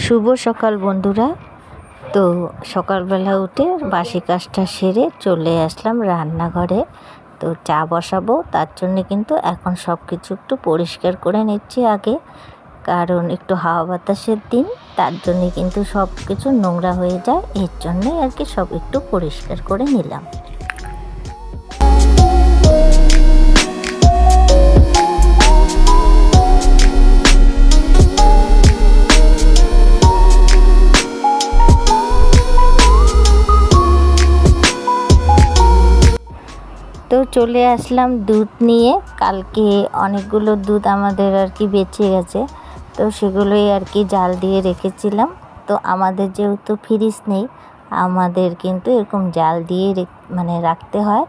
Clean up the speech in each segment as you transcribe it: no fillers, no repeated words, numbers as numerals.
শুভ সকাল বন্ধুরা। তো সকালবেলা উঠে বাসি কাজটা সেরে চলে আসলাম রান্নাঘরে। তো চা বসাবো, তার জন্য কিন্তু এখন সব কিছু একটু পরিষ্কার করে নিচ্ছি আগে, কারণ একটু হাওয়া বাতাসের দিন, তার জন্যে কিন্তু সব কিছু নোংরা হয়ে যায়, এর জন্যে আর কি সব একটু পরিষ্কার করে নিলাম। তো চলে আসলাম দুধ নিয়ে। কালকে অনেকগুলো দুধ আমাদের আর কি বেঁচে গেছে, তো সেগুলোই আর কি জাল দিয়ে রেখেছিলাম। তো আমাদের যেহেতু ফ্রিজ নেই, আমাদের কিন্তু এরকম জাল দিয়ে রাখতে হয়।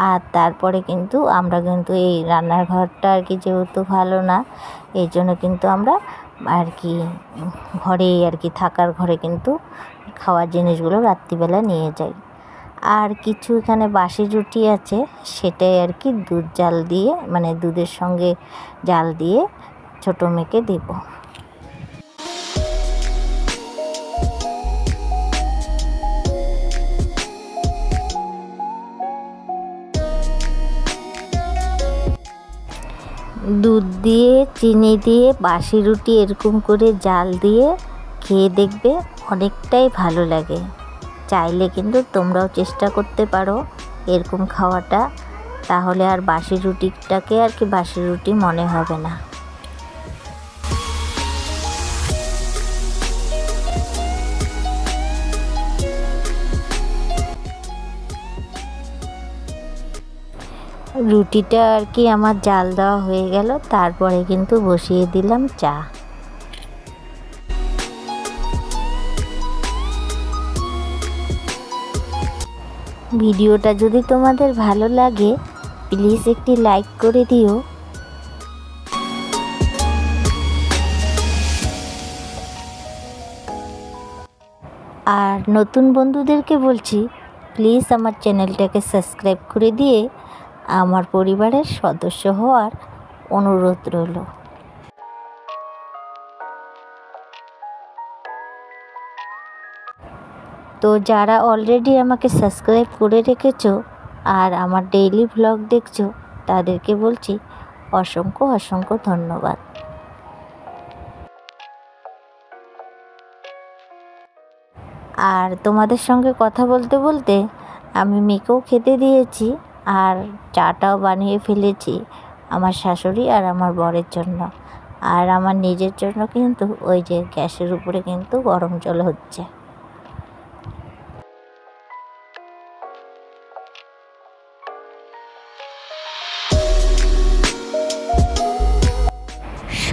আর তারপরে কিন্তু আমরা কিন্তু এই রান্নার ঘরটা আর কি যেহেতু ভালো না, এই জন্য কিন্তু আমরা আর কি ঘরেই আর কি থাকার ঘরে কিন্তু খাওয়ার জিনিসগুলো রাত্রিবেলা নিয়ে যাই। আর কিছু এখানে বাসি রুটি আছে, সেটাই আর কি দুধ জাল দিয়ে দুধের সঙ্গে জাল দিয়ে ছোটো মেয়েকে দেব। দুধ দিয়ে চিনি দিয়ে বাসি রুটি এরকম করে জাল দিয়ে খেয়ে দেখবে, অনেকটাই ভালো লাগে। চাইলে কিন্তু তোমরাও চেষ্টা করতে পারো এরকম খাওয়াটা, তাহলে আর বাসি রুটিটাকে আর কি বাসি রুটি মনে হবে না। রুটিটা আর কি আমার জাল দেওয়া হয়ে গেল, তারপরে কিন্তু বসিয়ে দিলাম চা। ভিডিওটা যদি তোমাদের ভালো লাগে প্লিজ একটি লাইক করে দিও। আর নতুন বন্ধুদেরকে বলছি, প্লিজ আমার চ্যানেলটাকে সাবস্ক্রাইব করে দিয়ে আমার পরিবারের সদস্য হওয়ার অনুরোধ রইল। তো যারা অলরেডি আমাকে সাবস্ক্রাইব করে রেখেছো আর আমার ডেইলি ভ্লগ দেখছো, তাদেরকে বলছি অসংখ্য অসংখ্য ধন্যবাদ। আর তোমাদের সঙ্গে কথা বলতে বলতে আমি মেয়েকেও খেতে দিয়েছি, আর চাটাও বানিয়ে ফেলেছি আমার শাশুড়ি আর আমার বরের জন্য। আর আমার নিজের জন্য কিন্তু ওই যে গ্যাসের উপরে কিন্তু গরম জল হচ্ছে।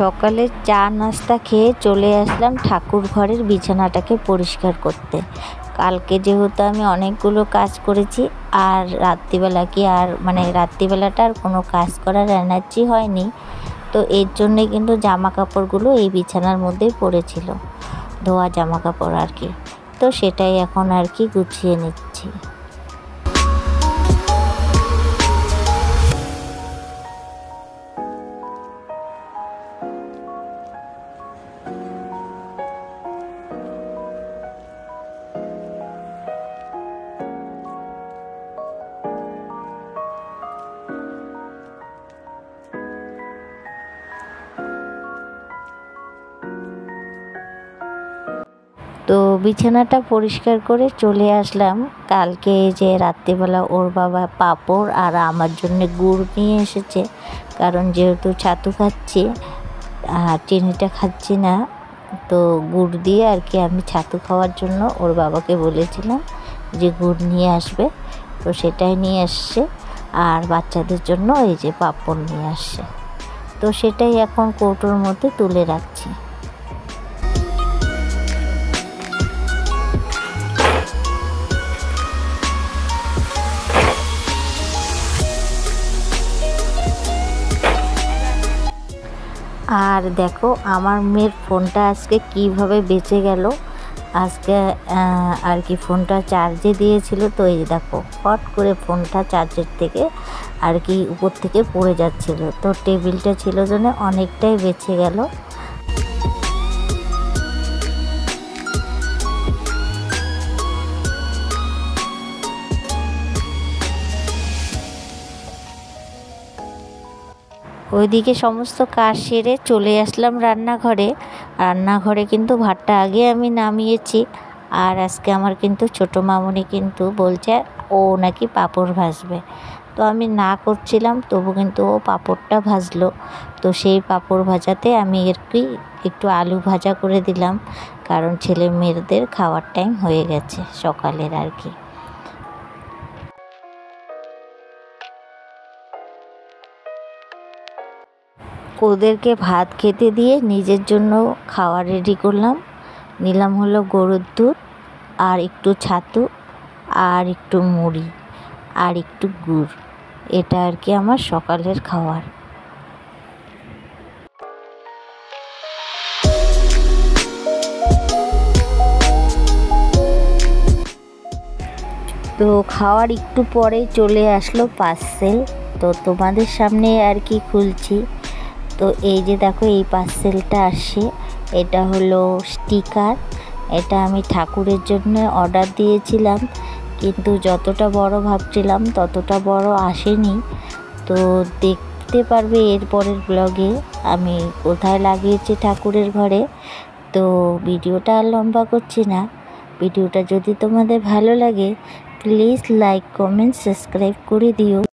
সকালে চা নাস্তা খেয়ে চলে আসলাম ঠাকুর ঘরের বিছানাটাকে পরিষ্কার করতে। কালকে যেহেতু আমি অনেকগুলো কাজ করেছি, আর রাত্রিবেলা কি আর রাত্রিবেলাটা আর কোনো কাজ করার এনার্জি হয়নি, তো এর জন্যে কিন্তু জামা কাপড়গুলো এই বিছানার মধ্যেই পড়েছিল, ধোয়া জামা কাপড় আর কি। তো সেটাই এখন আর কি গুছিয়ে নিচ্ছি। তো বিছানাটা পরিষ্কার করে চলে আসলাম। কালকে যে রাত্রিবেলা ওর বাবা পাঁপড় আর আমার জন্য গুড় নিয়ে এসেছে, কারণ যেহেতু ছাতু খাচ্ছি আর চিনিটা খাচ্ছি না, তো গুড় দিয়ে আর কি আমি ছাতু খাওয়ার জন্য ওর বাবাকে বলেছিলাম যে গুড় নিয়ে আসবে, তো সেটাই নিয়ে আসছে। আর বাচ্চাদের জন্য এই যে পাঁপড় নিয়ে আসছে, তো সেটাই এখন কৌটোর মধ্যে তুলে রাখছি। আর দেখো আমার মেয়ের ফোনটা আজকে কিভাবে বেঁচে গেল। আজকে আর কি ফোনটা চার্জে দিয়েছিল, তো এই দেখো হট করে ফোনটা চার্জের থেকে আর কি উপর থেকে পড়ে যাচ্ছিল, তো টেবিলটা ছিল জন্য অনেকটাই বেঁচে গেল। ওইদিকে সমস্ত কাজ সেরে চলে আসলাম রান্নাঘরে। রান্নাঘরে কিন্তু ভাতটা আগে আমি নামিয়েছি। আর আজকে আমার কিন্তু ছোটো মামুনি কিন্তু বলছে ও নাকি পাঁপড় ভাজবে। তো আমি না করছিলাম, তবু কিন্তু ও পাঁপড়টা ভাজলো। তো সেই পাঁপড় ভাজাতে আমি একটু আলু ভাজা করে দিলাম, কারণ ছেলে মেয়েদের খাওয়ার টাইম হয়ে গেছে সকালের আর কি। ওদেরকে ভাত খেতে দিয়ে নিজের জন্য খাওয়া রেডি করলাম। নিলাম হলো গরুর দুধ, আর একটু ছাতু, আর একটু মুড়ি, আর একটু গুড়। এটা আর কি আমার সকালের খাবার। তো খাওয়ার একটু পরেই চলে আসলো পার্সেল। তো তোমাদের সামনে আর কি খুলছি। তো এই যে দেখো, এই পার্সেলটা আসে, এটা হলো স্টিকার। এটা আমি ঠাকুরের জন্য অর্ডার দিয়েছিলাম, কিন্তু যতটা বড় ভাবছিলাম ততটা বড় আসেনি। তো দেখতে পারবে এর পরের ব্লগে আমি কোথায় লাগিয়েছি ঠাকুরের ঘরে। তো ভিডিওটা আর লম্বা করছি না। ভিডিওটা যদি তোমাদের ভালো লাগে প্লিজ লাইক, কমেন্ট, সাবস্ক্রাইব করে দিও।